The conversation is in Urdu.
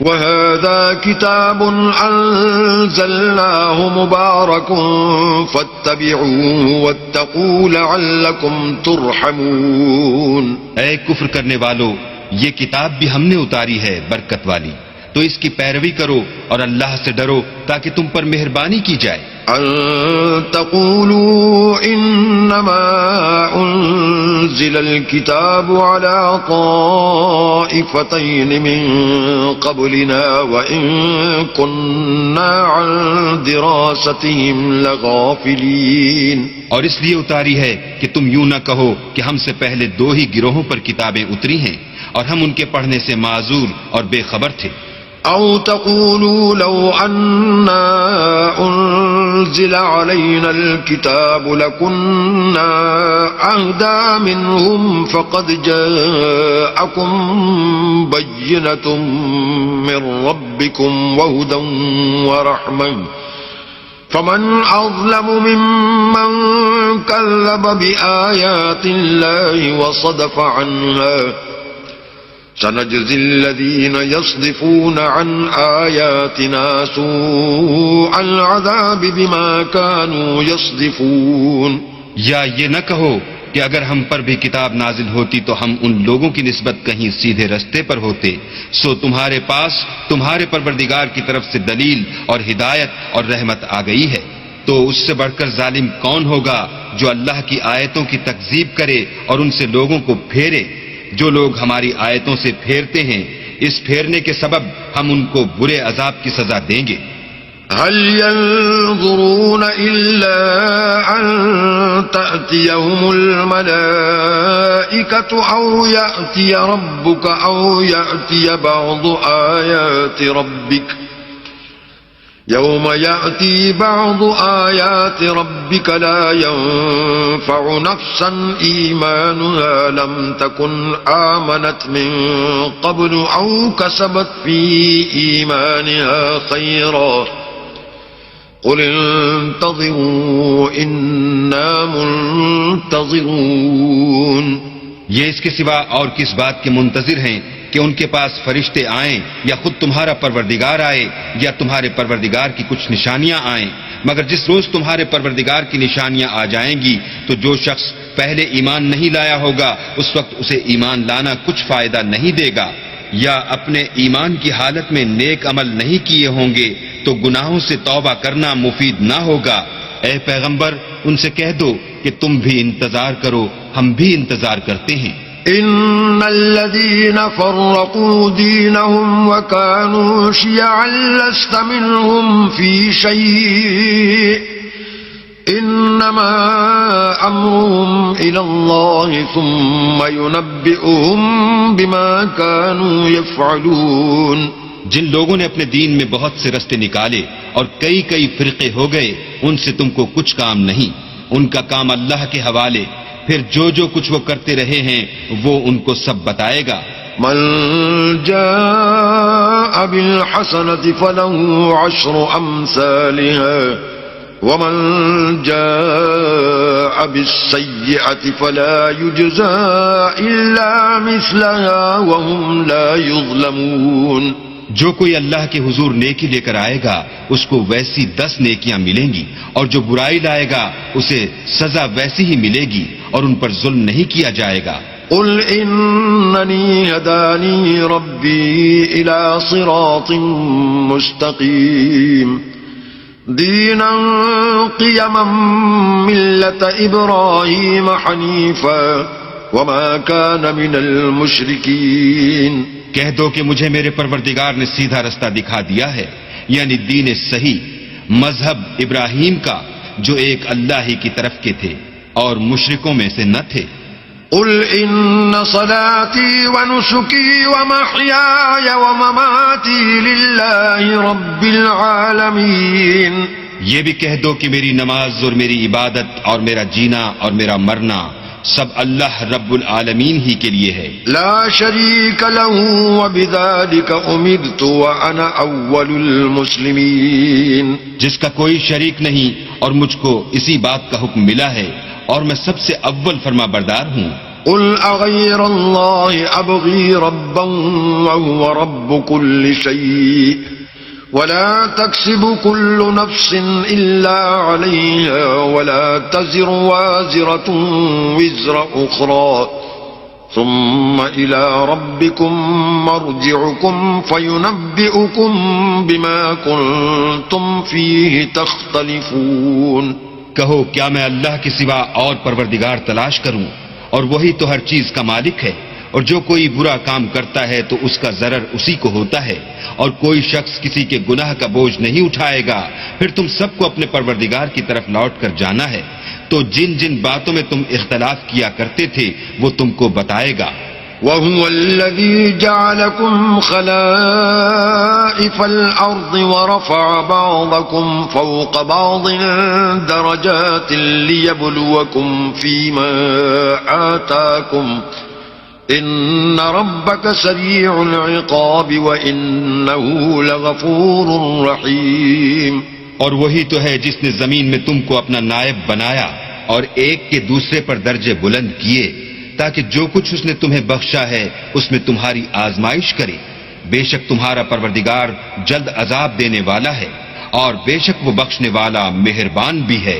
وَهَذَا كِتَابٌ أَنزَلْنَاهُ مُبَارَكٌ فَاتَّبِعُوهُ وَاتَّقُوا لَعَلَّكُمْ تُرْحَمُونَ۔ اے کفر کرنے والو، یہ کتاب بھی ہم نے اتاری ہے برکت والی، تو اس کی پیروی کرو اور اللہ سے ڈرو تاکہ تم پر مہربانی کی جائے۔ ان تقولوا انما انزل الكتاب على طائفتين من قبلنا وان كنا عن دراستهم لغافلين۔ اور اس لیے اتاری ہے کہ تم یوں نہ کہو کہ ہم سے پہلے 2 ہی گروہوں پر کتابیں اتری ہیں اور ہم ان کے پڑھنے سے معذور اور بے خبر تھے۔ او تقولوا لو اننا انزل علينا الكتاب لكنا اهدى منهم فقد جاءكم بينة من ربكم وهدى ورحمة فمن اظلم ممن كذب بآيات الله وصدف عنها سنجزي الذين يصدفون عن آياتنا سوء العذاب بما كانوا يصدفون۔ یا یہ نہ کہو کہ اگر ہم پر بھی کتاب نازل ہوتی تو ہم ان لوگوں کی نسبت کہیں سیدھے رستے پر ہوتے، سو تمہارے پاس تمہارے پروردگار کی طرف سے دلیل اور ہدایت اور رحمت آ گئی ہے، تو اس سے بڑھ کر ظالم کون ہوگا جو اللہ کی آیتوں کی تکذیب کرے اور ان سے لوگوں کو پھیرے۔ جو لوگ ہماری آیتوں سے پھیرتے ہیں، اس پھیرنے کے سبب ہم ان کو برے عذاب کی سزا دیں گے۔ هل ينظرون إلا أن تأتيهم الملائكة أو يأتي ربك أو يأتي بعض آيات ربك يوم يأتي بعض آيات ربك لا ينفع نفسا إيمانها لم تكن آمنت من قبل أو كسبت في إيمانها خيرا قل انتظروا إنا منتظرون۔ یہ اس کے سوا اور کس بات کے منتظر ہیں کہ ان کے پاس فرشتے آئیں یا خود تمہارا پروردگار آئے یا تمہارے پروردگار کی کچھ نشانیاں آئیں، مگر جس روز تمہارے پروردگار کی نشانیاں آ جائیں گی تو جو شخص پہلے ایمان نہیں لایا ہوگا اس وقت اسے ایمان لانا کچھ فائدہ نہیں دے گا، یا اپنے ایمان کی حالت میں نیک عمل نہیں کیے ہوں گے تو گناہوں سے توبہ کرنا مفید نہ ہوگا۔ اے پیغمبر، ان سے کہہ دو کہ تم بھی انتظار کرو، ہم بھی انتظار کرتے ہیں۔ ان الذين فرقوا دينهم وكانوا شيعا لست منهم في شيء انما امرهم الى الله ثم ينبئهم بما كانوا يفعلون۔ جن لوگوں نے اپنے دین میں بہت سے رستے نکالے اور کئی فرقے ہو گئے، ان سے تم کو کچھ کام نہیں، ان کا کام اللہ کے حوالے، پھر جو کچھ وہ کرتے رہے ہیں وہ ان کو سب بتائے گا۔ من جاء بالحسنة فله 10 أمثالها ومن جاء بالسيئة فلا يجزى إلا مثلها وهم لا يظلمون۔ جو کوئی اللہ کے حضور نیکی لے کر آئے گا اس کو ویسی 10 نیکیاں ملیں گی، اور جو برائی لائے گا اسے سزا ویسی ہی ملے گی اور ان پر ظلم نہیں کیا جائے گا۔ قل انني هداني ربي الى صراط مستقيم دينا قيما ملة ابراهيم حنيفا وما كان من المشركين۔ کہہ دو کہ مجھے میرے پروردگار نے سیدھا رستہ دکھا دیا ہے، یعنی دین صحیح، مذہب ابراہیم کا جو ایک اللہ ہی کی طرف کے تھے اور مشرکوں میں سے نہ تھے۔ قل ان صلاتي ونسكي ومحياي ومماتي لله رب العالمين۔ یہ بھی کہہ دو کہ میری نماز اور میری عبادت اور میرا جینا اور میرا مرنا سب اللہ رب العالمین ہی کے لیے ہے۔ لا شریک له وبذلك امرت وانا اول المسلمین۔ جس کا کوئی شریک نہیں اور مجھ کو اسی بات کا حکم ملا ہے اور میں سب سے اول فرما بردار ہوں۔ قل أغير الله أبغي ربا وهو رب كل شيء ولا تكسب كل نفس إلا عليها ولا تزر وازرة وزر أخرى ثم إلى ربكم مرجعكم فينبئكم بما كنتم فيه تختلفون. کہو کیا میں اللہ کے سوا اور پروردگار تلاش کروں اور وہی تو ہر چیز کا مالک ہے، اور جو کوئی برا کام کرتا ہے تو اس کا ضرر اسی کو ہوتا ہے، اور کوئی شخص کسی کے گناہ کا بوجھ نہیں اٹھائے گا. پھر تم سب کو اپنے پروردگار کی طرف لوٹ کر جانا ہے، تو جن جن باتوں میں تم اختلاف کیا کرتے تھے وہ تم کو بتائے گا. وَهُوَ الَّذِي جَعَلَكُمْ خَلَائِفَ الْأَرْضِ وَرَفَعَ بَعْضَكُمْ فَوْقَ بَعْضٍ دَرَجَاتٍ لِيَبْلُوَكُمْ فِيمَا آتَاكُمْ إِنَّ رَبَّكَ سَرِيعُ الْعِقَابِ وَإِنَّهُ لَغَفُورٌ رَحِيمٌ. اور وہی تو ہے جس نے زمین میں تم کو اپنا نائب بنایا اور ایک کے دوسرے پر درجے بلند کیے تاکہ جو کچھ اس نے تمہیں بخشا ہے اس میں تمہاری آزمائش کرے. بے شک تمہارا پروردگار جلد عذاب دینے والا ہے اور بے شک وہ بخشنے والا مہربان بھی ہے.